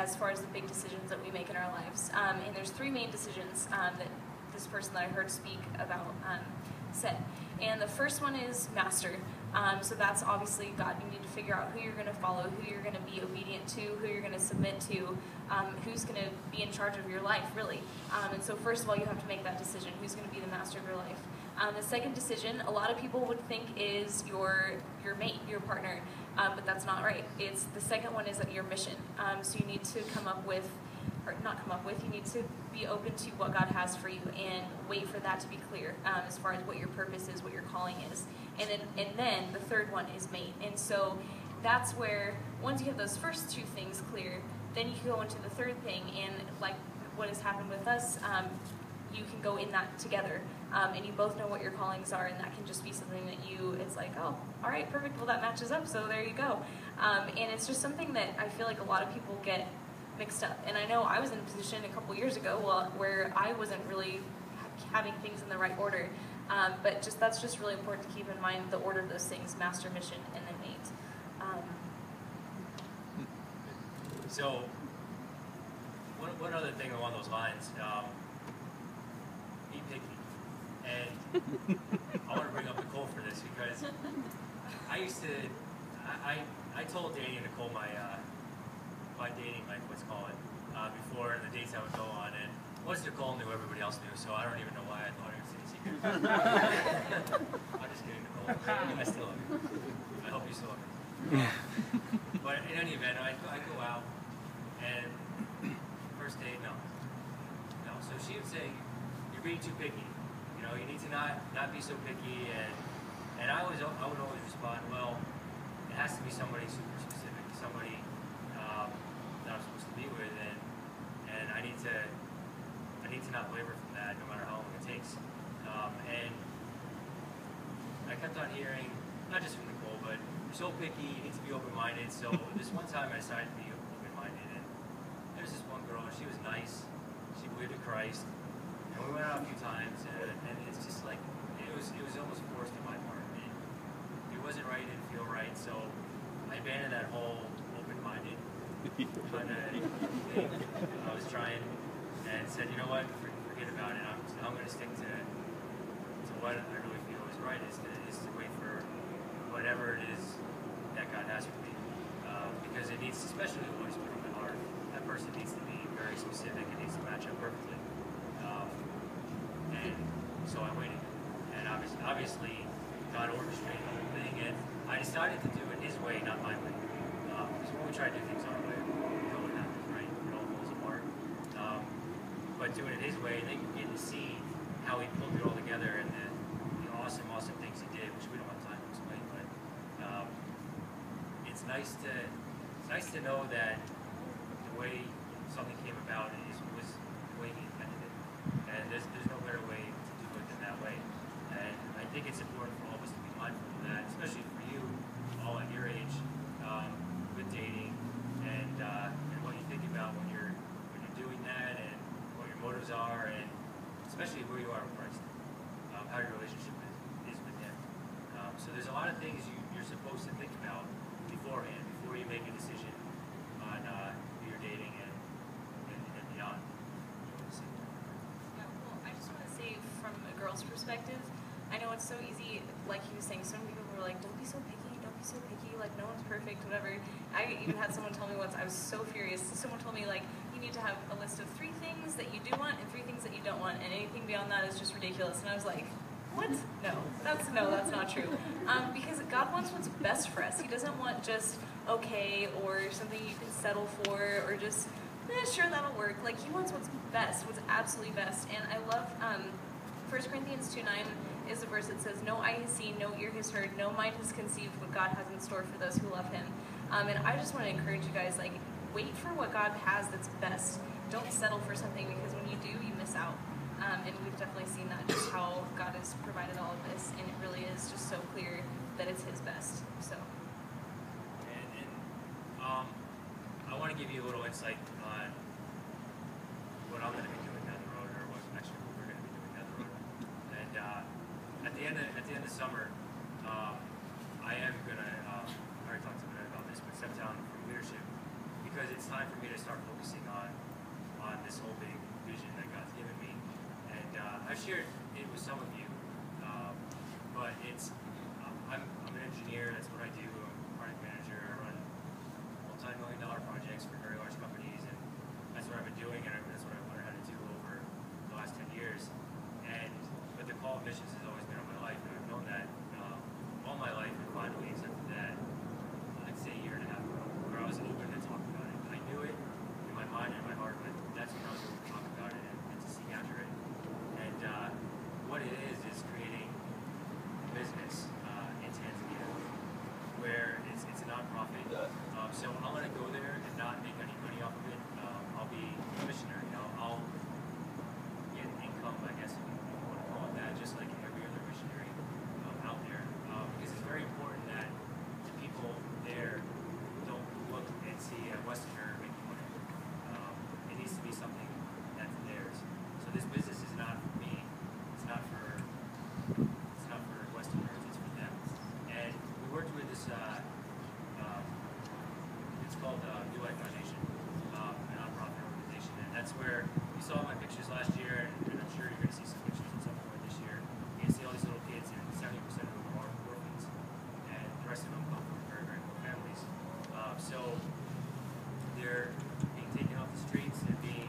as far as the big decisions that we make in our lives. And there's three main decisions that this person that I heard speak about said. And the first one is master. So that's obviously God. You need to figure out who you're going to follow, who you're going to be obedient to, who you're going to submit to, who's going to be in charge of your life, really. And so first of all, you have to make that decision. Who's going to be the master of your life? The second decision, a lot of people would think is your mate, your partner, but that's not right. It's the second one is your mission. So you need to come up with, or not come up with, you need to be open to what God has for you and wait for that to be clear as far as what your purpose is, what your calling is. And then the third one is mate. And so that's where, once you have those first two things clear, then you can go into the third thing, and like what has happened with us, you can go in that together, and you both know what your callings are, and that can just be something that it's like, oh, all right, perfect, well that matches up, so there you go. And it's just something that I feel like a lot of people get mixed up. And I know I was in a position a couple years ago where I wasn't really having things in the right order, but that's just really important to keep in mind, the order of those things: master, mission, and then mate. So one other thing along those lines, be picky. And I want to bring up Nicole for this, because I told Danny and Nicole my dating life, let's call it, before the dates I would go on, and once Nicole knew, everybody else knew, so I don't even know why I thought it was any secret. I'm just kidding, Nicole. I still love you. I hope you still love me. But in any event, I go out, and first date, no. So she would say, you're being too picky. You know, you need to not be so picky, and I would always respond, well, it has to be somebody super specific, somebody that I'm supposed to be with, and I need to not waver from that, no matter how long it takes. And I kept on hearing, not just from Nicole, but you're so picky, you need to be open-minded. So this one time I decided to be open-minded, and there's this one girl, she was nice, she believed in Christ, and we went out a few times, and it's just like, it was almost forced on my part. It wasn't right, it didn't feel right, so I abandoned that whole open-minded kind of thing. I was trying, and said, you know what, forget about it. I'm going to stick to what I really feel is right, is to wait for whatever it is that God has for me. Because it needs, especially the Holy Spirit in my heart, that person needs to be very specific, it needs to match up perfectly. And so I waited. And obviously God orchestrated the whole thing, and I decided to do it His way, not my way. Because when we try to do things our way, we know what happens, right? It all falls apart. But doing it His way, and then you get to see how He pulled it all together, and the awesome things He did, which we don't have time to explain. But it's nice to know that the way something came about was the way He intended it, and there's no better way to do it than that way. And I think it's important for all of us to be mindful of that, especially for you, all at your age, with dating, and what you think about when you're doing that, and what your motives are, and especially where you are with Christ, how your relationship is with Him. So there's a lot of things you're supposed to think about beforehand, before you make a decision on who you're dating and beyond. Yeah, well, I just want to say, from a girl's perspective, I know it's so easy, like he was saying, so many people were like, don't be so picky, like no one's perfect, whatever. I even had someone tell me once, I was so furious, someone told me, like, you need to have a list of 3 things that you do want and 3 things that you don't want, and anything beyond that is just ridiculous. And I was like, what? No, that's not true. Because God wants what's best for us. He doesn't want just okay, or something you can settle for, or just, sure, that'll work. Like, He wants what's best, what's absolutely best. And I love 1 Corinthians 2:9 is the verse that says, no eye has seen, no ear has heard, no mind has conceived what God has in store for those who love Him. And I just want to encourage you guys, like, wait for what God has that's best. Don't settle for something, because when you do, you miss out. And we've definitely seen that, just how God has provided all of this, and it really is just so clear that it's His best. So. And I want to give you a little insight on what I'm going to be doing down the road, or what actually we're going to be doing down the road. And at the end of summer, I am going to, I already talked a bit about this, but step down from leadership, because it's time for me to start focusing on this whole big vision that God's given me. And I've shared it with some of you, but I'm an engineer. That's what I do. I'm a product manager. I run multi-million-dollar projects for very large companies, and that's what I've been doing, and that's what I've learned how to do over the last 10 years. But the call of missions has always been on my life, and I've known that all my life, and finally, except for that, I'd say a year and a half ago, where I was open to talk about it. I knew it in my mind and in my heart, but that's when I was open to talk about it and to seek after it. And what it is creating a business in Tanzania, where it's a nonprofit. So I'm going to go there and not make any money off of it. I'll be a missionary. I'll get income, I guess, if you want to call it that, just like every other missionary out there. Because it's very important that the people there don't look and see a Westerner making money. It needs to be something that's theirs. So this business is not for me. It's not for Westerners. It's for them. And we worked with this. It's called New Life Foundation, a nonprofit organization, and that's where you saw my pictures last year, and I'm sure you're going to see some pictures at some point this year. You can see all these little kids, and 70% of them are orphans, and the rest of them come from very, very poor families. So they're being taken off the streets and being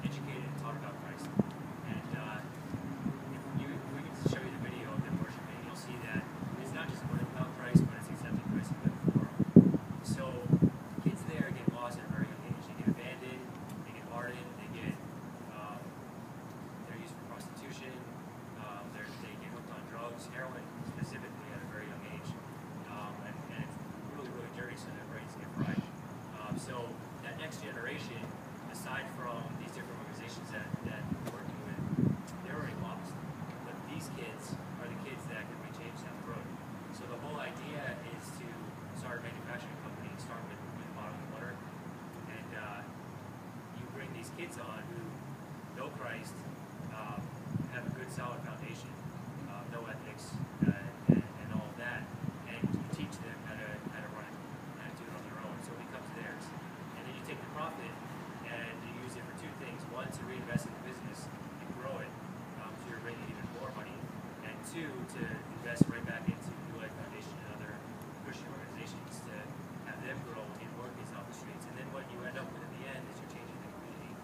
educated and taught about Christ. And if we can show you the video of them worshiping, you'll see that it's not just learning about Christ, but it's accepting Christ and living for Him. So kids there get lost at a very young age. They get abandoned, they get hardened, they're used for prostitution, they get hooked on drugs, heroin specifically at a very young age, and it's really, really dirty, so their brains get fried. So that next generation, aside from these different organizations that we're working with, they're already lost. But these kids are the kids that can be changed down the road. So the whole idea is to start a manufacturing company, start with bottling water, and you bring these kids on who know Christ, have a good solid foundation, no ethics, and all of that, and you teach them how to run it, how to do it on their own, so it becomes theirs. And then you take the profit and you use it for two things: one, to reinvest in the business and grow it, so you're bringing even more money, and two, to invest right back into New Life Foundation and other Christian organizations to have them grow and get more kids off the streets. And then what you end up with at the end is you're changing the community,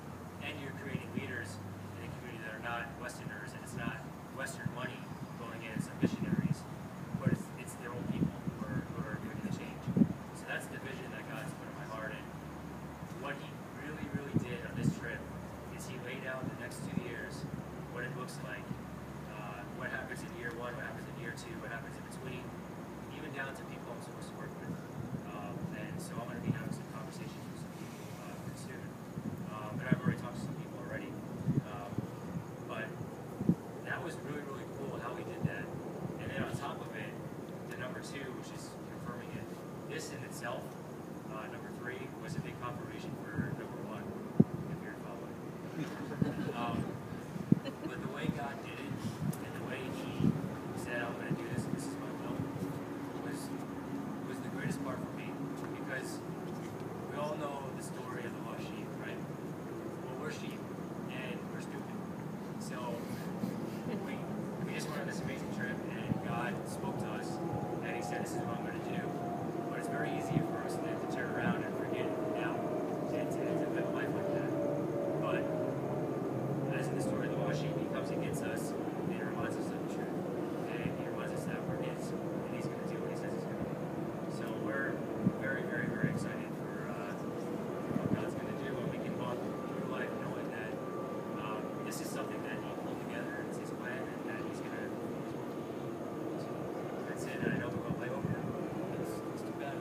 and you're creating leaders in the community that are not Westerners, and it's not Western money going in as some missionaries, but it's their own people who are doing the change. So that's the vision that God's put in my heart. And what He really, really did on this trip is He laid out the next 2 years what it looks like, what happens in year 1, what happens in year 2, what happens in between, even down to people I'm supposed to work with. And so I'm going to be having some conversations with some people pretty soon. And I've already talked to some people already. But that was really, really cool how He did that. And then on top of it, the number 2, which is confirming it, this in itself, number 3, was a big confirmation for number 1, if you're following. But the way God did it, and the way He said, I'm going to do this, and this is my will, was the greatest part for me. Because we all know the story of the lost sheep, right? Well, we're sheep, and we're stupid. So we just went on this amazing trip, and God spoke to us, and He said, this is what I'm going to do. But it's very easy for us then to turn around and forget it now, and to live a life like that. But as in the story of the lost sheep, He comes and gets us, and He reminds us of the truth. And He reminds us that we're His, and He's going to do what He says He's going to do. So we're very, very, very excited for what God's going to do, and we can walk through life knowing that this is something that He pulled together, and it's His plan, and that He's going to do. So that's it. I know we're going to play over. It's too bad.